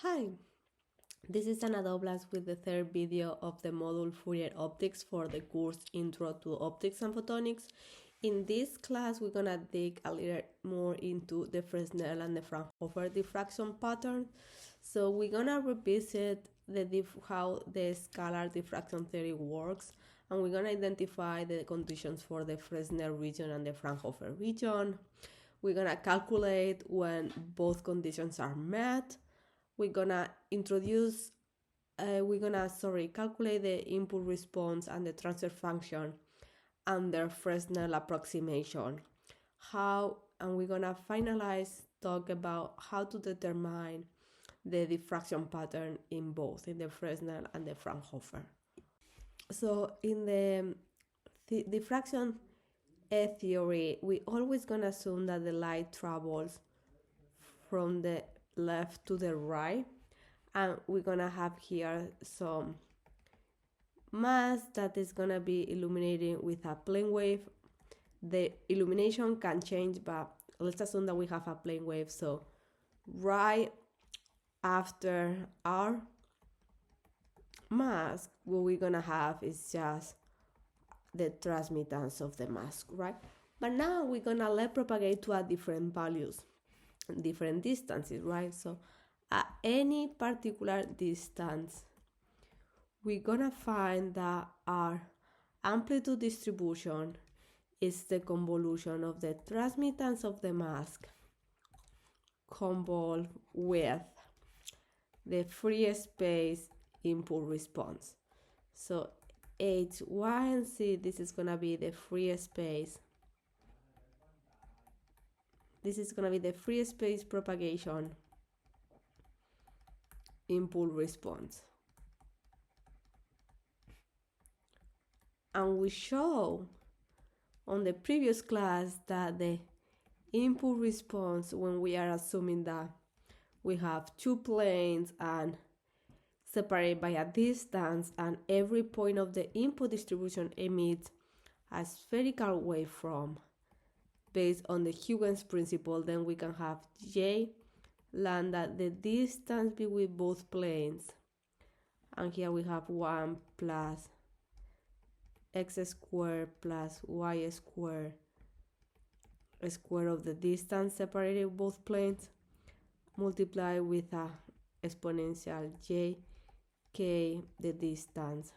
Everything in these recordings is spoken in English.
Hi, this is Ana Doblas with the third video of the Module Fourier Optics for the course Intro to Optics and Photonics. In this class, we're gonna dig a little more into the Fresnel and the Fraunhofer diffraction pattern. So we're gonna revisit how the scalar diffraction theory works, and we're gonna identify the conditions for the Fresnel region and the Fraunhofer region. We're gonna calculate when both conditions are met. We're gonna calculate the input response and the transfer function under Fresnel approximation. And we're gonna talk about how to determine the diffraction pattern in both, in the Fresnel and the Fraunhofer. So in the diffraction theory, we always gonna assume that the light travels from the left to the right, and we're gonna have here some mass that is gonna be illuminating with a plane wave. The illumination can change, but let's assume that we have a plane wave. So right after our mask, what we're gonna have is just the transmittance of the mask, right? But now we're gonna let propagate to different values, different distances, right? So at any particular distance, we're gonna find that our amplitude distribution is the convolution of the transmittance of the mask convolved with the free space input response. So H, Y, and Z, this is gonna be the free space. This is gonna be the free space propagation input response. And we show on the previous class that the input response, when we are assuming that we have two planes and separated by a distance, and every point of the input distribution emits a spherical waveform based on the Huygens principle, then we can have J lambda, the distance between both planes, and here we have 1 plus x squared plus y squared, square of the distance separating both planes, multiplied with a exponential j k, the distance,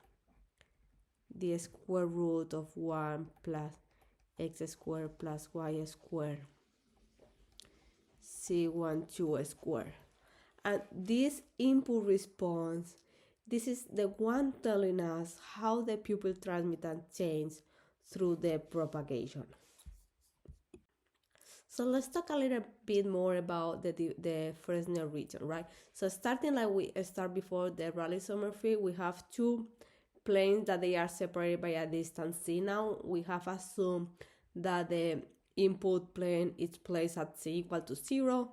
the square root of 1 plus x squared plus y squared, C12 squared. And this input response, this is the one telling us how the pupil transmittance changes through the propagation. So let's talk a little bit more about the Fresnel region, right? So starting like we start before the Rayleigh-Sommerfeld, we have two planes that they are separated by a distance c. Now we have assumed that the input plane is placed at c equal to 0,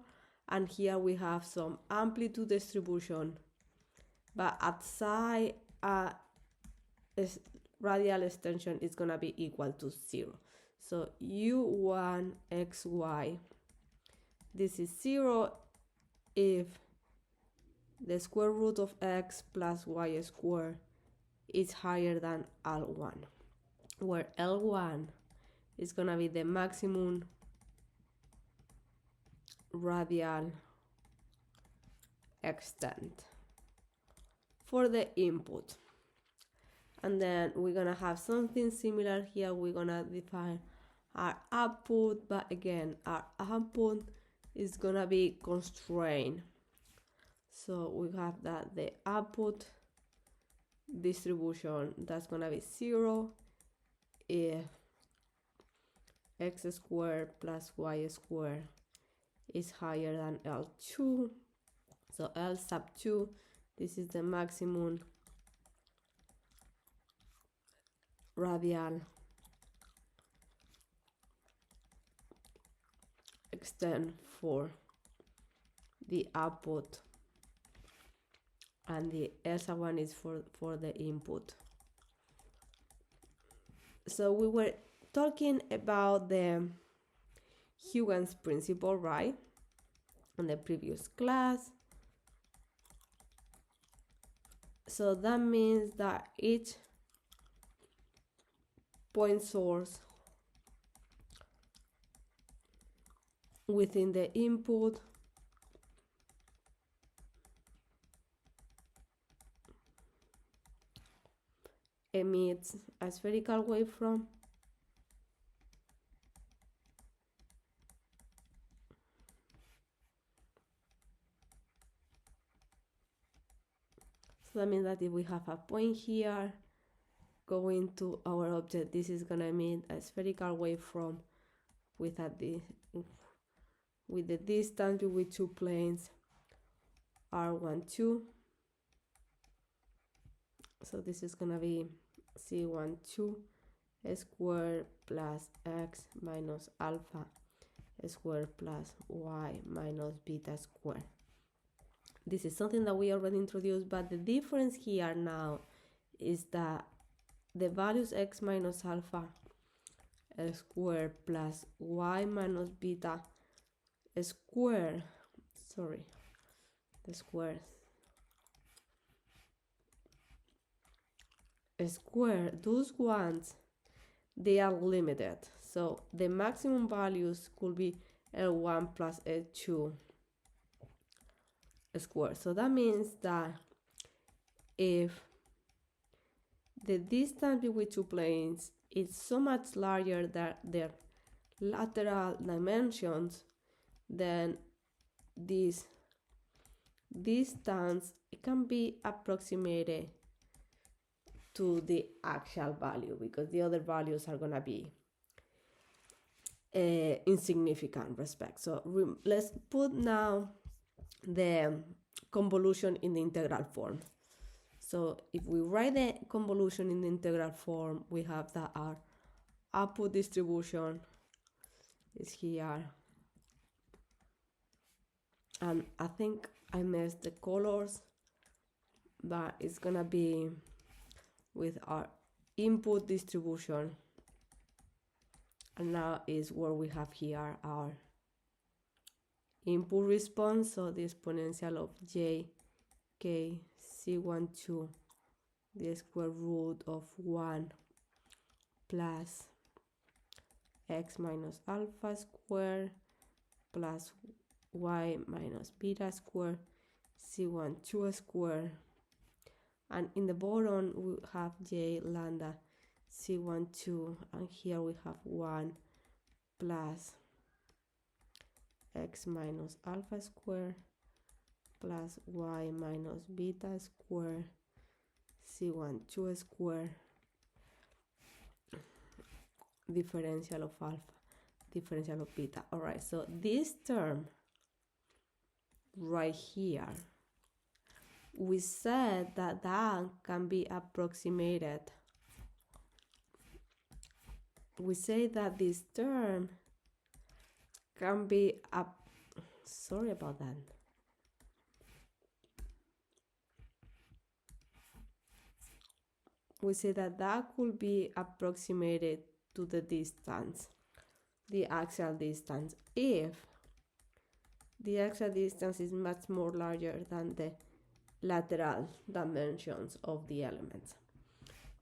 and here we have some amplitude distribution, but at psi radial extension is gonna be equal to 0. So u1 xy, this is 0 if the square root of x plus y squared is higher than L1, where L1 is gonna be the maximum radial extent for the input. And then we're gonna have something similar here. We're gonna define our output, but again, our output is gonna be constrained. So we have that the output distribution, that's gonna be 0 if x squared plus y squared is higher than L2. So L sub 2, this is the maximum radial extent for the output, and the L sub 1 is for the input. So we were talking about the Huygens principle, right, in the previous class. So that means that each point source within the input emits a spherical waveform so that means that if we have a point here going to our object, this is gonna emit a spherical waveform with with the distance between two planes r12. So this is gonna be c12 squared plus x minus alpha squared plus y minus beta squared. This is something that we already introduced, but the difference here now is that the values x minus alpha squared plus y minus beta squared, the square those ones, they are limited. So the maximum values could be L1 plus L2 squared. So that means that if the distance between two planes is so much larger than their lateral dimensions, then this distance it can be approximated to the actual value, because the other values are gonna be insignificant respect. So let's put now the convolution in the integral form. So if we write the convolution in the integral form, we have that our output distribution is here. And I think I messed the colors, but it's gonna be with our input distribution. And now is where we have here our input response. So the exponential of j k c12, the square root of 1 plus x minus alpha square plus y minus beta square c12 square, and in the bottom we have j lambda c12, and here we have 1 plus x minus alpha square plus y minus beta square c12 square, differential of alpha, differential of beta. All right, so this term right here, we said that that can be approximated. We say that this term can be sorry about that. We say that that could be approximated to the distance, the axial distance, if the axial distance is much more larger than the lateral dimensions of the elements.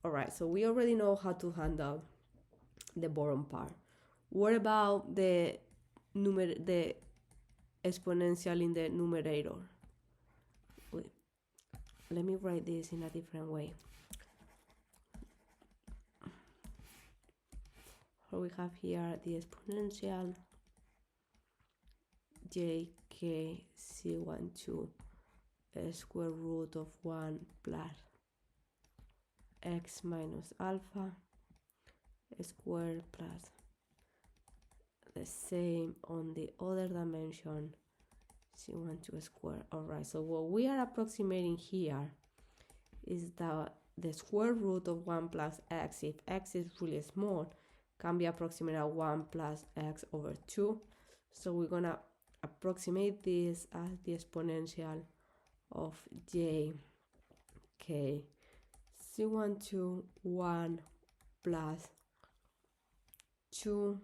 All right, so we already know how to handle the bottom part. What about the exponential in the numerator? Wait, let me write this in a different way. So we have here the exponential jk c12 square root of 1 plus x minus alpha square plus the same on the other dimension c12 square. All right, so what we are approximating here is that the square root of 1 plus x, if x is really small, can be approximated at 1 plus x over 2. So we're gonna approximate this as the exponential of j k c12 1 plus 2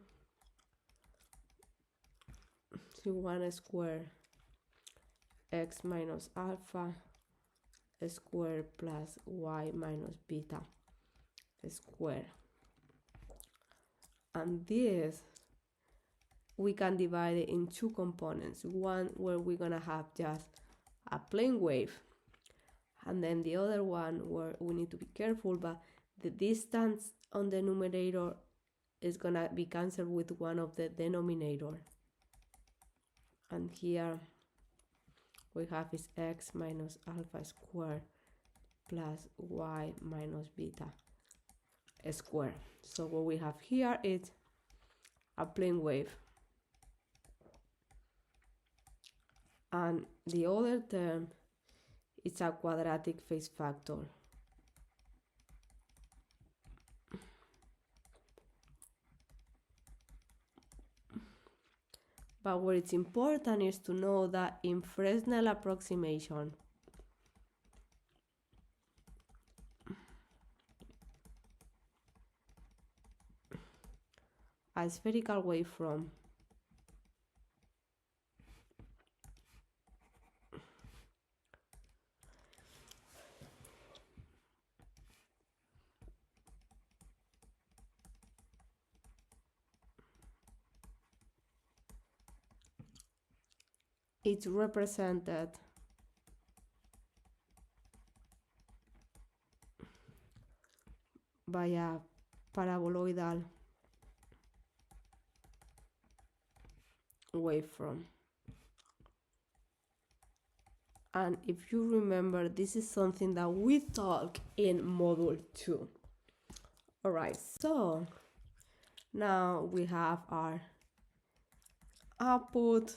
c1 square x minus alpha squared plus y minus beta squared. And this we can divide it in two components. One where we're gonna have just a plane wave, and then the other one where we need to be careful, but the distance on the numerator is gonna be cancelled with one of the denominator. And here we have is x minus alpha squared plus y minus beta squared. So what we have here is a plane wave. And the other term is a quadratic phase factor. But what is important is to know that in Fresnel approximation, a spherical waveform it's represented by a paraboloidal waveform. And if you remember, this is something that we talked in Module 2. Alright, so now we have our output.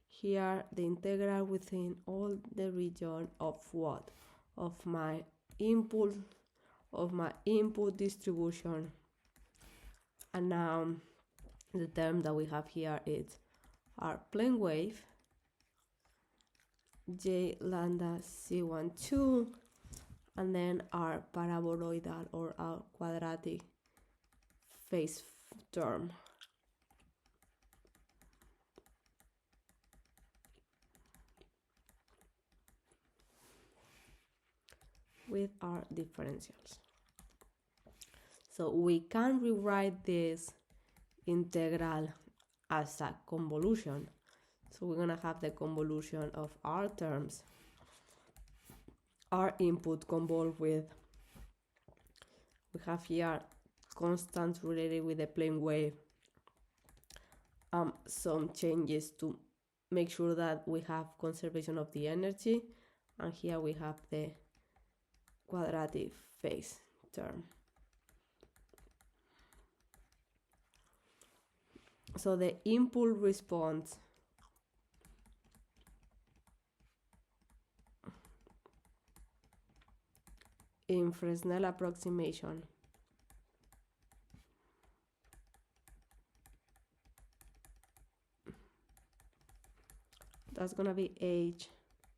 Here, the integral within all the region of what? Of my input distribution. And now the term that we have here is our plane wave, j lambda c12, and then our paraboloidal or our quadratic phase term. With our differentials. So we can rewrite this integral as a convolution. So we're gonna have the convolution of our terms. Our input convolved with, we have here constants related with the plane wave. Some changes to make sure that we have conservation of the energy. And here we have the quadratic phase term. So the impulse response in Fresnel approximation that's gonna be h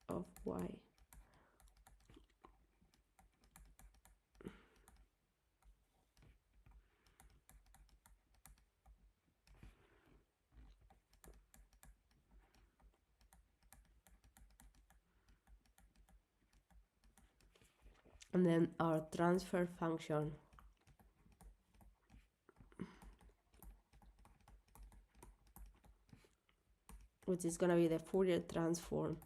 of y and then our transfer function which is going to be the Fourier transform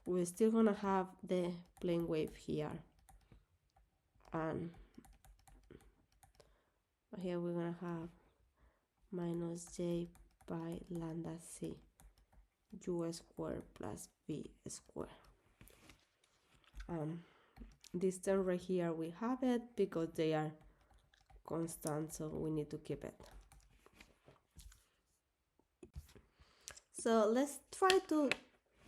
we're still going to have the plane wave here, and here we're going to have minus j by lambda c u squared plus v squared. This term right here, we have it because they are constant, so we need to keep it. So let's try to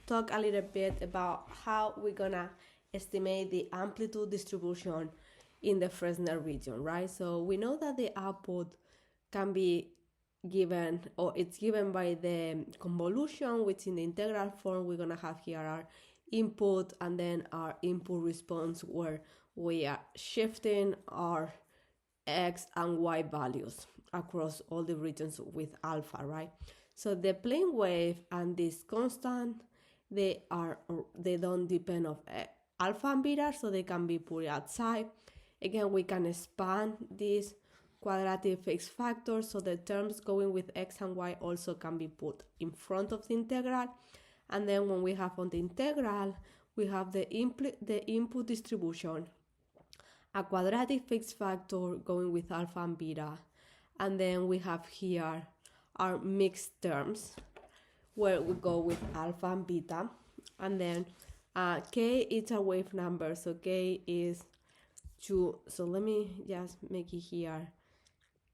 talk a little bit about how we're gonna estimate the amplitude distribution in the Fresnel region, right? So we know that the output can be given, or it's given by the convolution, which in the integral form we're gonna have here our input and then our input response, where we are shifting our x and y values across all the regions with alpha, right? So the plane wave and this constant, they don't depend on alpha and beta, so they can be put outside. Again, we can expand this quadratic fixed factor, so the terms going with x and y also can be put in front of the integral. And then when we have on the integral, we have the input distribution, a quadratic fixed factor going with alpha and beta, and then we have here our mixed terms where we go with alpha and beta, and then k is a wave number, so k is 2. So let me just make it here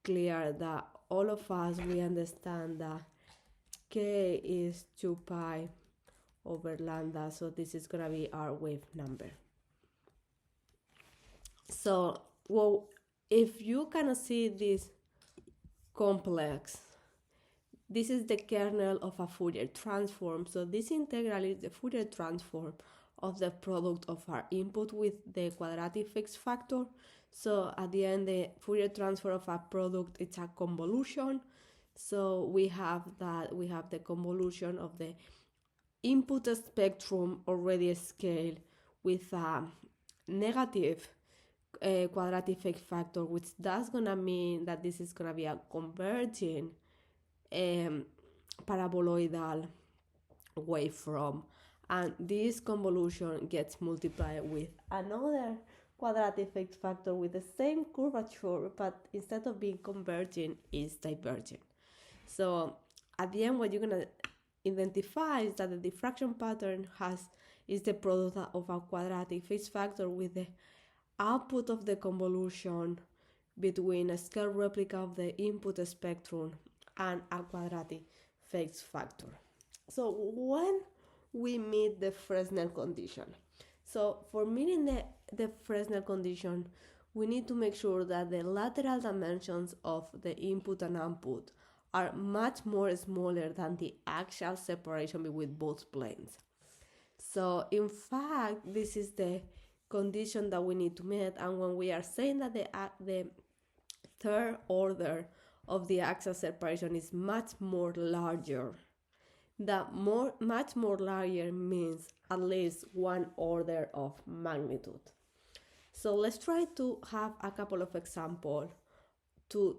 clear that all of us, we understand that k is 2 pi over lambda, so this is gonna be our wave number. So, well, if you can see this complex, this is the kernel of a Fourier transform. So this integral is the Fourier transform of the product of our input with the quadratic fixed factor. So at the end, the Fourier transform of a product, it's a convolution. So we have the convolution of the input spectrum already scaled with a negative quadratic fixed factor, which that's gonna mean that this is gonna be a converging paraboloidal waveform, and this convolution gets multiplied with another quadratic fixed factor with the same curvature, but instead of being converging, is diverging. So at the end, what you're gonna identify is that the diffraction pattern is the product of a quadratic fixed factor with the output of the convolution between a scale replica of the input spectrum and a quadratic fixed factor. So when we meet the Fresnel condition, so for meeting the Fresnel condition, we need to make sure that the lateral dimensions of the input and output are much more smaller than the axial separation between both planes. So in fact, this is the condition that we need to meet, and when we are saying that the third order of the axial separation is much more larger, much more larger means at least one order of magnitude. So let's try to have a couple of examples to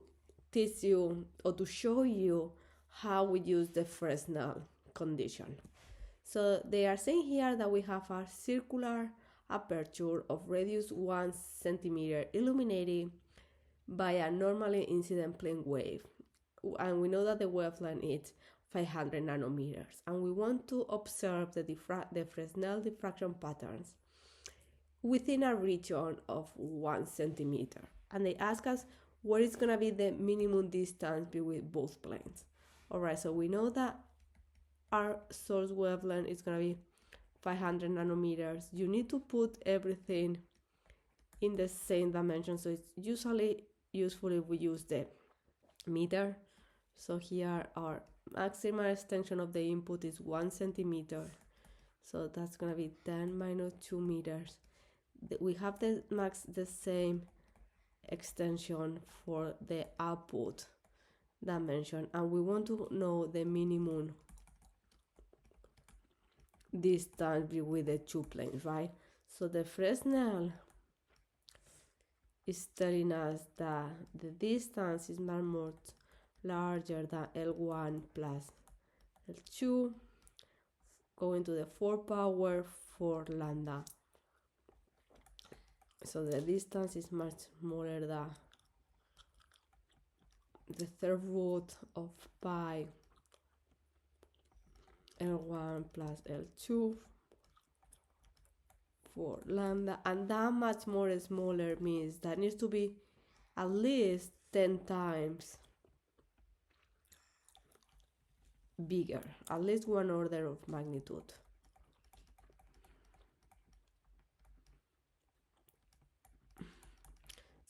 teach you or to show you how we use the Fresnel condition. So they are saying here that we have a circular aperture of radius 1 centimeter illuminated by a normally incident plane wave, and we know that the wavelength is 500 nanometers, and we want to observe the Fresnel diffraction patterns within a region of 1 centimeter, and they ask us what is going to be the minimum distance between both planes. All right, so we know that our source wavelength is going to be 500 nanometers. You need to put everything in the same dimension, so it's usually useful if we use the meter. So here our maximum extension of the input is 1 centimeter, so that's going to be 10 minus 2 meters. We have the same extension for the output dimension, and we want to know the minimum distance between the two planes, right? So the Fresnel is telling us that the distance is much larger than L1 plus L2, going to the 4 power 4 lambda. So the distance is much smaller than the third root of pi L1 plus L2 for lambda, and that much more smaller means that needs to be at least 10 times bigger, at least one order of magnitude.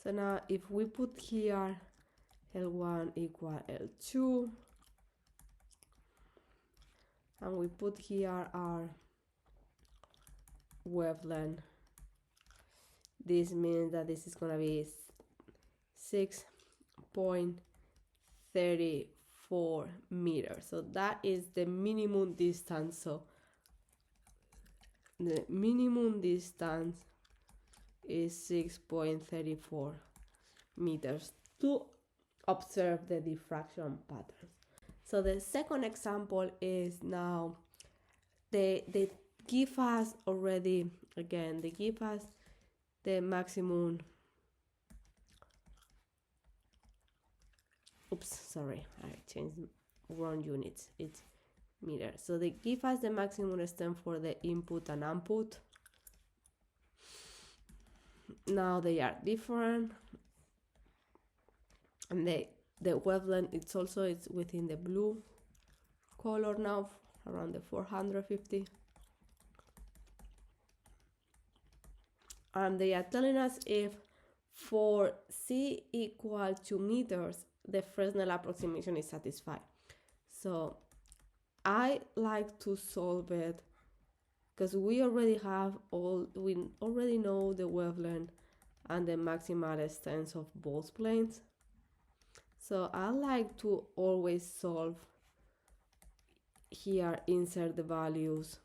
So now if we put here L1 equal L2, and we put here our wavelength, this means that this is going to be 6.34 meters. So that is the minimum distance. So the minimum distance is 6.34 meters to observe the diffraction patterns. So the second example is now they give us already, again, they give us the maximum, oops, sorry, I changed wrong units, it's meters. So they give us the maximum extent for the input and output. Now they are different, and the wavelength, it's within the blue color now, around the 450. And they are telling us if for C equal to meters, the Fresnel approximation is satisfied. So I like to solve it because we already know the wavelength and the maximal extent of both planes. So I like to always solve here, insert the values.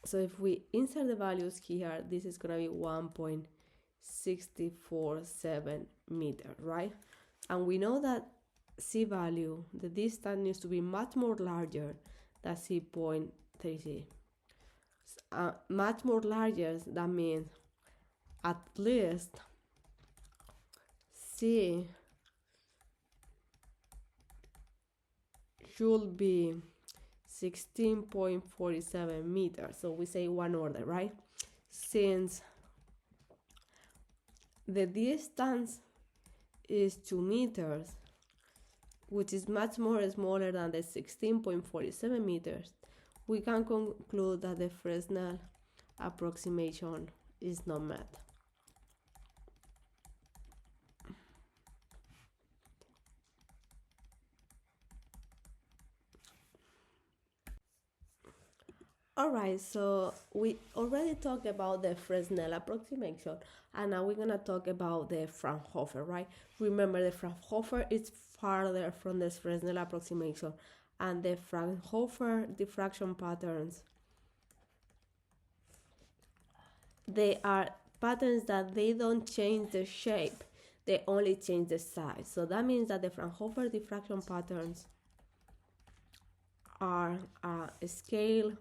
So if we insert the values here, this is going to be 1.647 meters, right? And we know that C value, the distance needs to be much more larger than C.36. Much more larger, that means at least C should be 16.47 meters. So we say one order, right? Since the distance is 2 meters, which is much more smaller than the 16.47 meters, we can conclude that the Fresnel approximation is not met. Alright, so we already talked about the Fresnel approximation, and now we're going to talk about the Fraunhofer, right? Remember, the Fraunhofer is farther from the Fresnel approximation, and the Fraunhofer diffraction patterns, they are patterns that they don't change the shape, they only change the size. So that means that the Fraunhofer diffraction patterns are a scale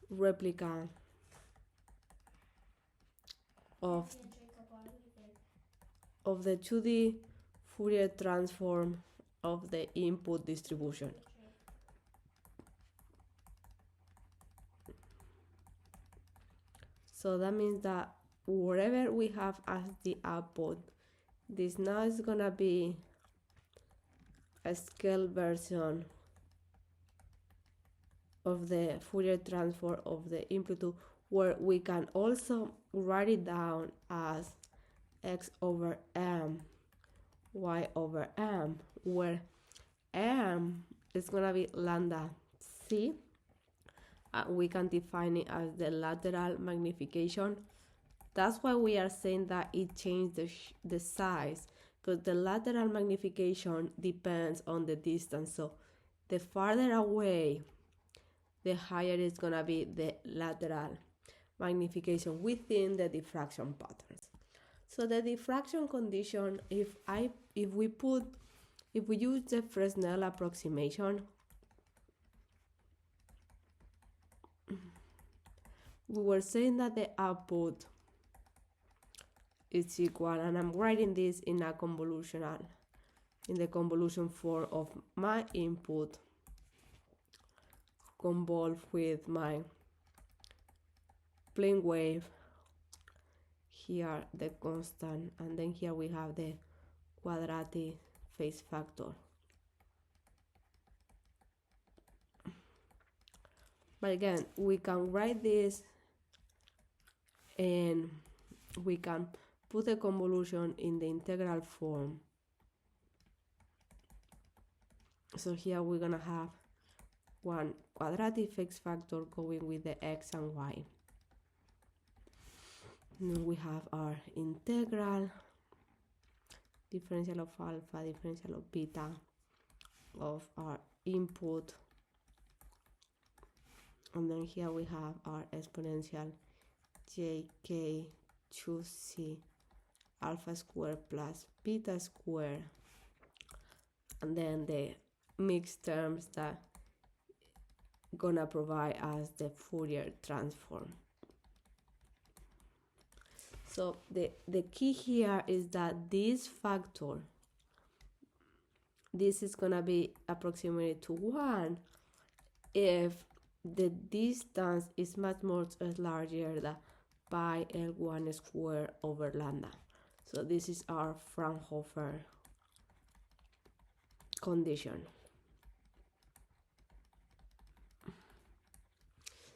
replica of the 2D Fourier transform of the input distribution. So that means that whatever we have as the output, this now is gonna be a scale version of the Fourier transform of the input, where we can also write it down as x over m, y over m, where m is gonna be lambda c. We can define it as the lateral magnification. That's why we are saying that it changed the size, because the lateral magnification depends on the distance. So the farther away, the higher is going to be the lateral magnification within the diffraction patterns. So the diffraction condition, if we use the Fresnel approximation, we were saying that the output is equal, and I'm writing this in the convolution form of my input convolved with my plane wave, here the constant, and then here we have the quadratic phase factor. But again, we can write this and we can put the convolution in the integral form. So here we're gonna have one quadratic x factor going with the x and y. And then we have our integral, differential of alpha, differential of beta of our input. And then here we have our exponential jk2c alpha square plus beta square, and then the mixed terms that gonna provide us the Fourier transform. So the key here is that this factor, this is gonna be approximated to 1 if the distance is much more larger than pi L1 squared over lambda. So this is our Fraunhofer condition.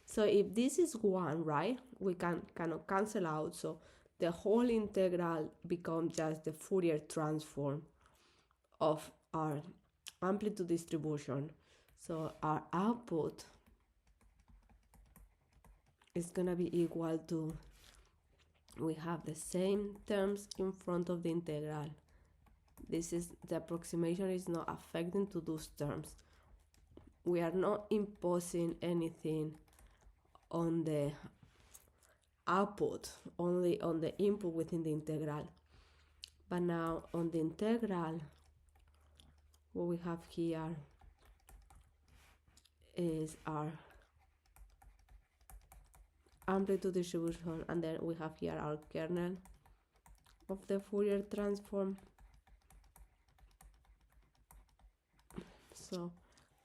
So if this is 1, right, we can kind of cancel out, so the whole integral becomes just the Fourier transform of our amplitude distribution. So our output is going to be equal to, we have the same terms in front of the integral. This is, the approximation is not affecting to those terms. We are not imposing anything on the output, only on the input within the integral. But now on the integral, what we have here is our amplitude distribution, and then we have here our kernel of the Fourier transform. So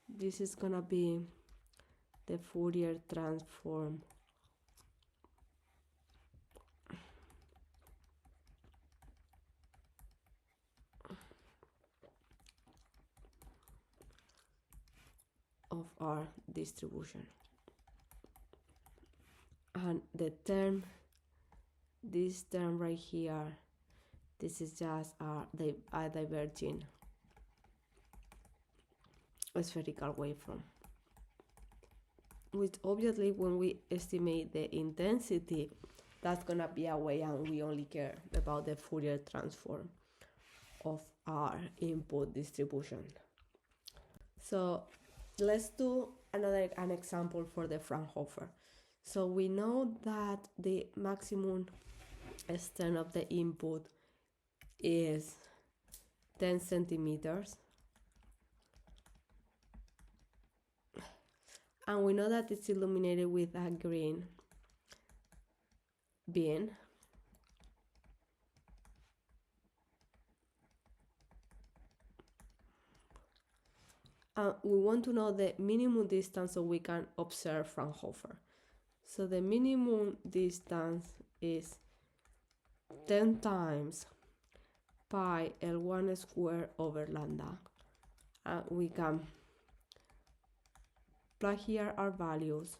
this is gonna be the Fourier transform of our distribution. And the term, this term right here, this is just our diverging spherical waveform, which obviously when we estimate the intensity, that's gonna be a way, and we only care about the Fourier transform of our input distribution. So let's do an example for the Fraunhofer. So we know that the maximum extent of the input is 10 centimeters. And we know that it's illuminated with a green beam. We want to know the minimum distance so we can observe Fraunhofer. So the minimum distance is 10 times pi L1 squared over lambda. We can plug here our values.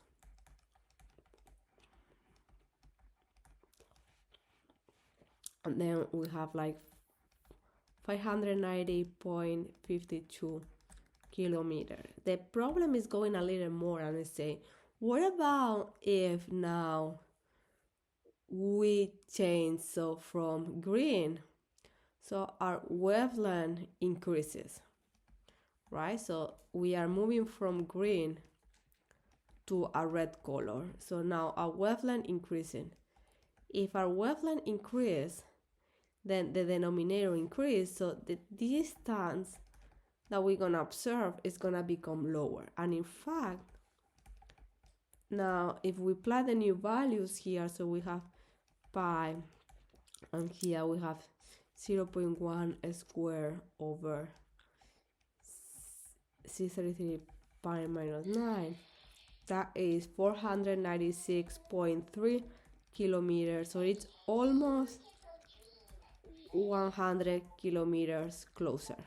And then we have like 590.52 kilometers. The problem is going a little more, and I say, what about if now we change so from green, so our wavelength increases, right? So we are moving from green to a red color. So now our wavelength increasing. If our wavelength increase, then the denominator increase, so the distance that we're gonna observe is gonna become lower. And in fact, now if we plot the new values here, so we have pi, and here we have 0.1 squared over 633 pi minus 9. That is 496.3 kilometers. So it's almost 100 kilometers closer.